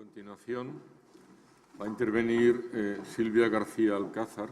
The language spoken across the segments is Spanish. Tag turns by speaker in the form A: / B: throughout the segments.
A: continuación va a intervenir Silvia García Alcázar.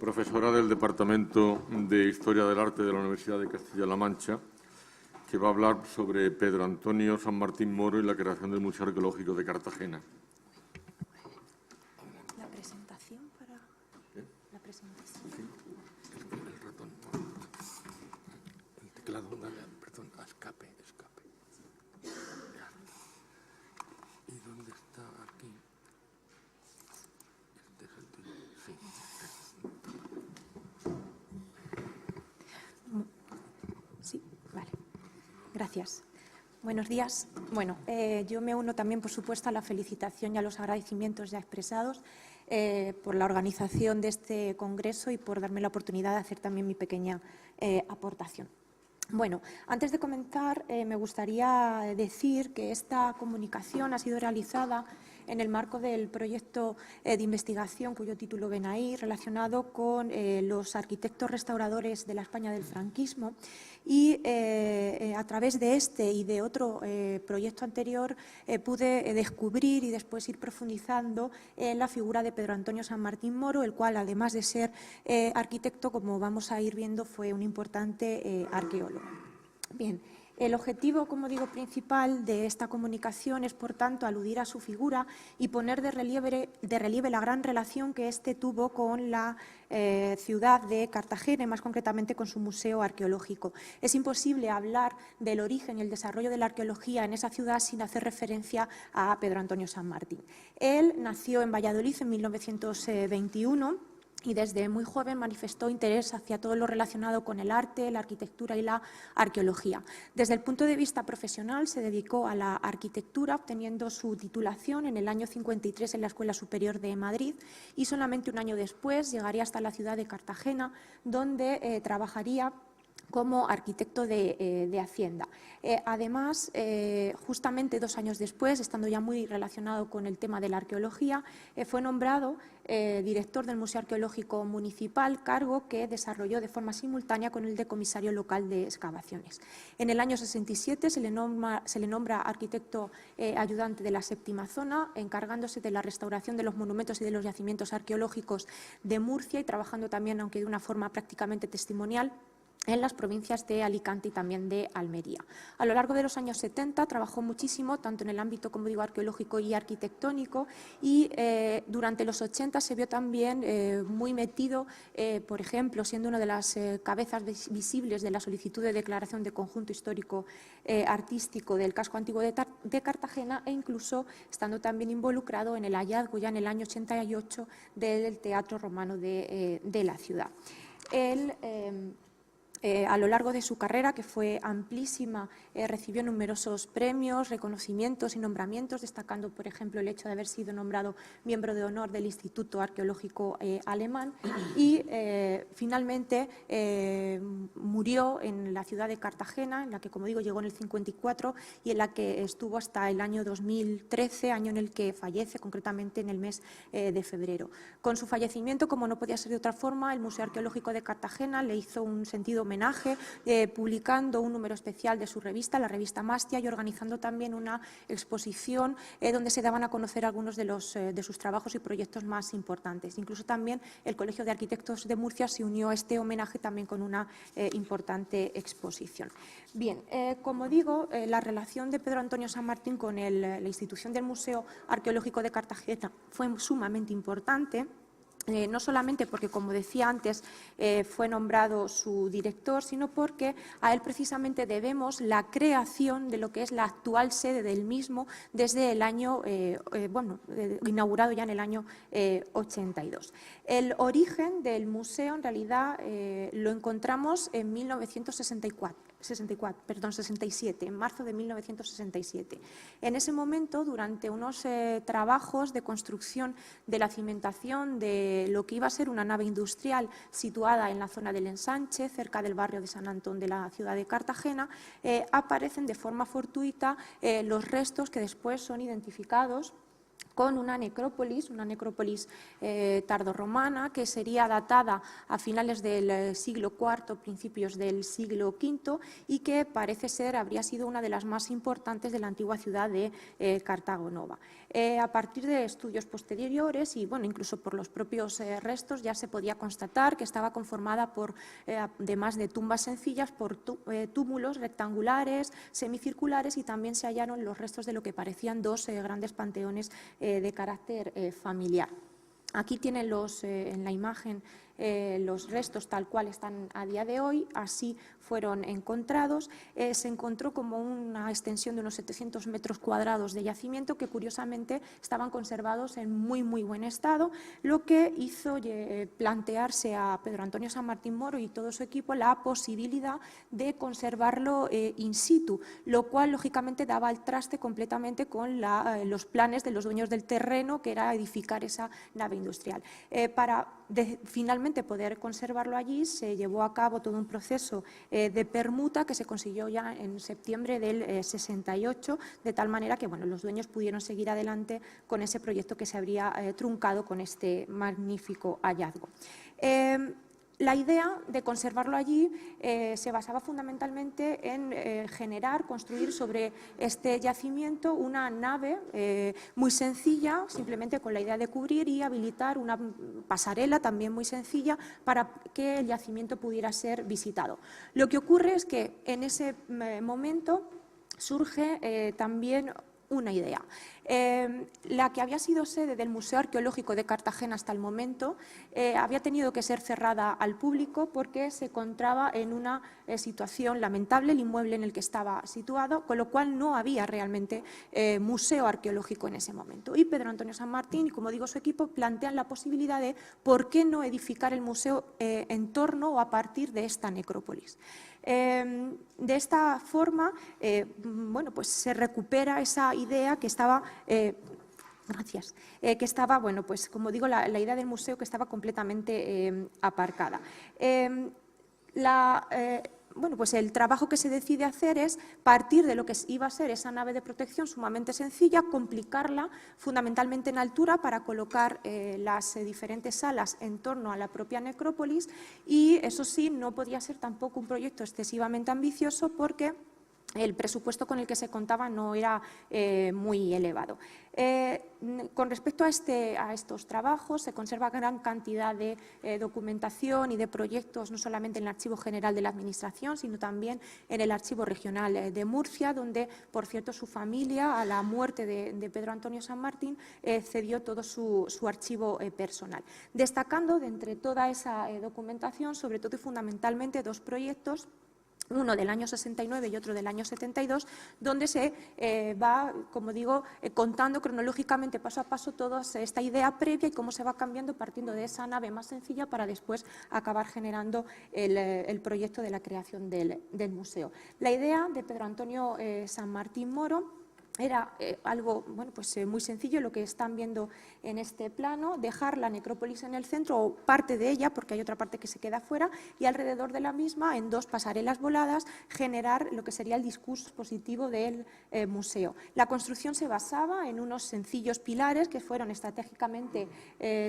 A: Profesora del Departamento de Historia del Arte de la Universidad de Castilla-La Mancha, que va a hablar sobre Pedro Antonio San Martín Moro y la creación del Museo Arqueológico de Cartagena.
B: La presentación para...
A: ¿Qué?
B: La presentación.
A: Sí, el ratón. El teclado, dale, perdón, escape. ¿Y dónde está aquí? Este es el tuyo. Sí.
B: Sí, vale. Gracias. Buenos días. Bueno, yo me uno también, por supuesto, a la felicitación y a los agradecimientos ya expresados por la organización de este congreso y por darme la oportunidad de hacer también mi pequeña aportación. Bueno, antes de comenzar, me gustaría decir que esta comunicación ha sido realizada en el marco del proyecto de investigación, cuyo título ven ahí, relacionado con los arquitectos restauradores de la España del franquismo. Y a través de este y de otro proyecto anterior pude descubrir y después ir profundizando en la figura de Pedro Antonio San Martín Moro, el cual, además de ser arquitecto, como vamos a ir viendo, fue un importante arqueólogo. Bien. El objetivo, como digo, principal de esta comunicación es, por tanto, aludir a su figura y poner de relieve la gran relación que éste tuvo con la ciudad de Cartagena y, más concretamente, con su museo arqueológico. Es imposible hablar del origen y el desarrollo de la arqueología en esa ciudad sin hacer referencia a Pedro Antonio San Martín. Él nació en Valladolid en 1921. Y desde muy joven manifestó interés hacia todo lo relacionado con el arte, la arquitectura y la arqueología. Desde el punto de vista profesional se dedicó a la arquitectura, obteniendo su titulación en el año 53 en la Escuela Superior de Madrid y solamente un año después llegaría hasta la ciudad de Cartagena, donde trabajaría como arquitecto de Hacienda. Además, justamente 2 años después, estando ya muy relacionado con el tema de la arqueología, fue nombrado director del Museo Arqueológico Municipal, cargo que desarrolló de forma simultánea con el de comisario local de excavaciones. En el año 67 se le nombra arquitecto ayudante de la séptima zona, encargándose de la restauración de los monumentos y de los yacimientos arqueológicos de Murcia y trabajando también, aunque de una forma prácticamente testimonial, en las provincias de Alicante y también de Almería. A lo largo de los años 70 trabajó muchísimo, tanto en el ámbito, como digo, arqueológico y arquitectónico, y durante los 80 se vio también muy metido, por ejemplo, siendo una de las cabezas visibles de la solicitud de declaración de conjunto histórico artístico del casco antiguo de Cartagena, e incluso estando también involucrado en el hallazgo ya en el año 88 del Teatro Romano de la ciudad. Él, a lo largo de su carrera, que fue amplísima, recibió numerosos premios, reconocimientos y nombramientos, destacando, por ejemplo, el hecho de haber sido nombrado miembro de honor del Instituto Arqueológico Alemán y, finalmente, murió en la ciudad de Cartagena, en la que, como digo, llegó en el 54 y en la que estuvo hasta el año 2013, año en el que fallece, concretamente en el mes de febrero. Con su fallecimiento, como no podía ser de otra forma, el Museo Arqueológico de Cartagena le hizo un sentido homenaje, publicando un número especial de su revista, la revista Mastia, y organizando también una exposición donde se daban a conocer algunos de sus trabajos y proyectos más importantes. Incluso también el Colegio de Arquitectos de Murcia se unió a este homenaje también con una importante exposición. Bien, como digo, la relación de Pedro Antonio San Martín con la institución del Museo Arqueológico de Cartagena fue sumamente importante. No solamente porque, como decía antes, fue nombrado su director, sino porque a él precisamente debemos la creación de lo que es la actual sede del mismo desde el año, inaugurado ya en el año 82. El origen del museo, en realidad, lo encontramos en 67, en marzo de 1967. En ese momento, durante unos trabajos de construcción de la cimentación de lo que iba a ser una nave industrial situada en la zona del Ensanche, cerca del barrio de San Antón de la ciudad de Cartagena, aparecen de forma fortuita los restos que después son identificados con una necrópolis tardorromana que sería datada a finales del siglo IV, principios del siglo V y que parece ser habría sido una de las más importantes de la antigua ciudad de Cartago Nova. A partir de estudios posteriores y bueno, incluso por los propios restos ya se podía constatar que estaba conformada por, además de tumbas sencillas, por túmulos rectangulares, semicirculares y también se hallaron los restos de lo que parecían dos grandes panteones de carácter familiar. Aquí tienen en la imagen los restos tal cual están a día de hoy, así fueron encontrados. Se encontró como una extensión de unos 700 metros cuadrados de yacimiento que curiosamente estaban conservados en muy buen estado, lo que hizo plantearse a Pedro Antonio San Martín Moro y todo su equipo la posibilidad de conservarlo in situ, lo cual lógicamente daba al traste completamente con los planes de los dueños del terreno, que era edificar esa nave industrial. Para finalmente poder conservarlo allí se llevó a cabo todo un proceso de permuta que se consiguió ya en septiembre del 68, de tal manera que bueno, los dueños pudieron seguir adelante con ese proyecto que se habría truncado con este magnífico hallazgo. La idea de conservarlo allí se basaba fundamentalmente en construir sobre este yacimiento una nave muy sencilla, simplemente con la idea de cubrir y habilitar una pasarela también muy sencilla para que el yacimiento pudiera ser visitado. Lo que ocurre es que en ese momento surge también una idea. La que había sido sede del Museo Arqueológico de Cartagena hasta el momento había tenido que ser cerrada al público porque se encontraba en una situación lamentable el inmueble en el que estaba situado, con lo cual no había realmente museo arqueológico en ese momento. Y Pedro Antonio San Martín y, como digo, su equipo plantean la posibilidad de ¿por qué no edificar el museo en torno o a partir de esta necrópolis? De esta forma, bueno, pues se recupera esa idea que estaba que estaba, bueno, pues como digo, la idea del museo que estaba completamente aparcada. Bueno, pues el trabajo que se decide hacer es partir de lo que iba a ser esa nave de protección sumamente sencilla, complicarla fundamentalmente en altura para colocar las diferentes salas en torno a la propia necrópolis y, eso sí, no podía ser tampoco un proyecto excesivamente ambicioso porque el presupuesto con el que se contaba no era muy elevado. Con respecto a estos trabajos, se conserva gran cantidad de documentación y de proyectos, no solamente en el Archivo General de la Administración, sino también en el Archivo Regional de Murcia, donde, por cierto, su familia, a la muerte de Pedro Antonio San Martín, cedió todo su archivo personal. Destacando de entre toda esa documentación, sobre todo y fundamentalmente, dos proyectos, uno del año 69 y otro del año 72, donde se va, como digo, contando cronológicamente paso a paso toda esta idea previa y cómo se va cambiando partiendo de esa nave más sencilla para después acabar generando el proyecto de la creación del museo. La idea de Pedro Antonio San Martín Moro era algo bueno, pues, muy sencillo, lo que están viendo en este plano, dejar la necrópolis en el centro o parte de ella, porque hay otra parte que se queda fuera, y alrededor de la misma, en dos pasarelas voladas, generar lo que sería el discurso expositivo del museo. La construcción se basaba en unos sencillos pilares que fueron estratégicamente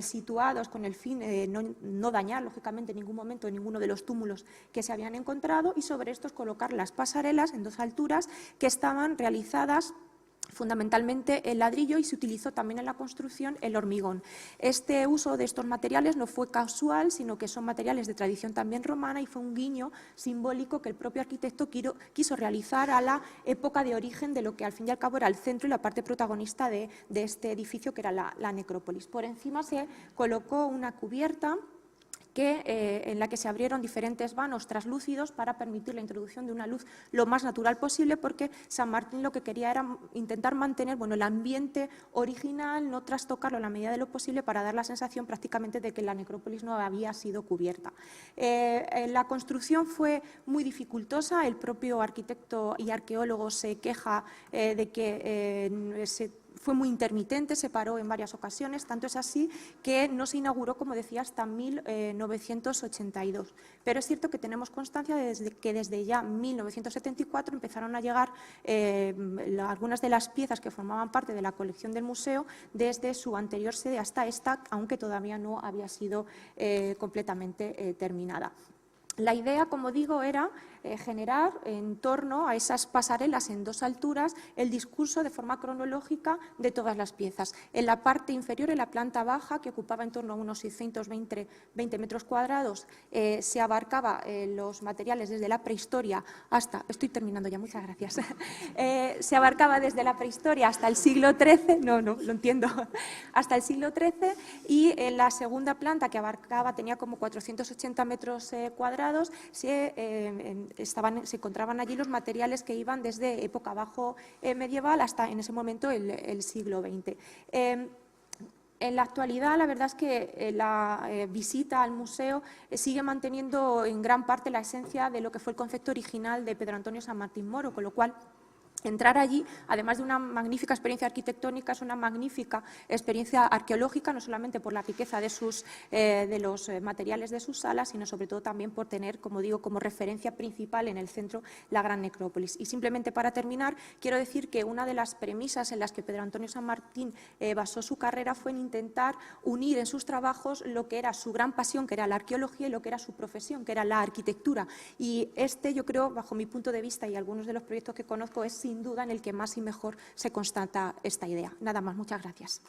B: situados con el fin de no dañar, lógicamente, en ningún momento ninguno de los túmulos que se habían encontrado y sobre estos colocar las pasarelas en dos alturas que estaban realizadas fundamentalmente el ladrillo y se utilizó también en la construcción el hormigón. Este uso de estos materiales no fue casual, sino que son materiales de tradición también romana y fue un guiño simbólico que el propio arquitecto quiso realizar a la época de origen de lo que al fin y al cabo era el centro y la parte protagonista de este edificio, que era la necrópolis. Por encima se colocó una cubierta en la que se abrieron diferentes vanos translúcidos para permitir la introducción de una luz lo más natural posible, porque San Martín lo que quería era intentar mantener el ambiente original, no trastocarlo en la medida de lo posible para dar la sensación prácticamente de que la necrópolis no había sido cubierta. La construcción fue muy dificultosa, el propio arquitecto y arqueólogo se queja de que fue muy intermitente, se paró en varias ocasiones, tanto es así que no se inauguró, como decía, hasta 1982. Pero es cierto que tenemos constancia de que desde ya 1974 empezaron a llegar algunas de las piezas que formaban parte de la colección del museo desde su anterior sede hasta esta, aunque todavía no había sido completamente terminada. La idea, como digo, era generar en torno a esas pasarelas en 2 alturas el discurso de forma cronológica de todas las piezas. En la parte inferior, en la planta baja, que ocupaba en torno a unos 620 metros cuadrados, se abarcaba los materiales desde la prehistoria hasta… Estoy terminando ya, muchas gracias. Se abarcaba desde la prehistoria hasta el siglo XIII, no, lo entiendo, hasta el siglo XIII, y en la segunda planta, que tenía como 480 metros cuadrados, se encontraban allí los materiales que iban desde época bajo medieval hasta en ese momento el siglo XX. En la actualidad, la verdad es que la visita al museo sigue manteniendo en gran parte la esencia de lo que fue el concepto original de Pedro Antonio San Martín Moro, con lo cual entrar allí, además de una magnífica experiencia arquitectónica, es una magnífica experiencia arqueológica, no solamente por la riqueza de los materiales de sus salas, sino sobre todo también por tener, como digo, como referencia principal en el centro la gran necrópolis. Y simplemente para terminar, quiero decir que una de las premisas en las que Pedro Antonio San Martín basó su carrera fue en intentar unir en sus trabajos lo que era su gran pasión, que era la arqueología, y lo que era su profesión, que era la arquitectura. Y yo creo, bajo mi punto de vista y algunos de los proyectos que conozco, es sin duda en el que más y mejor se constata esta idea. Nada más, muchas gracias.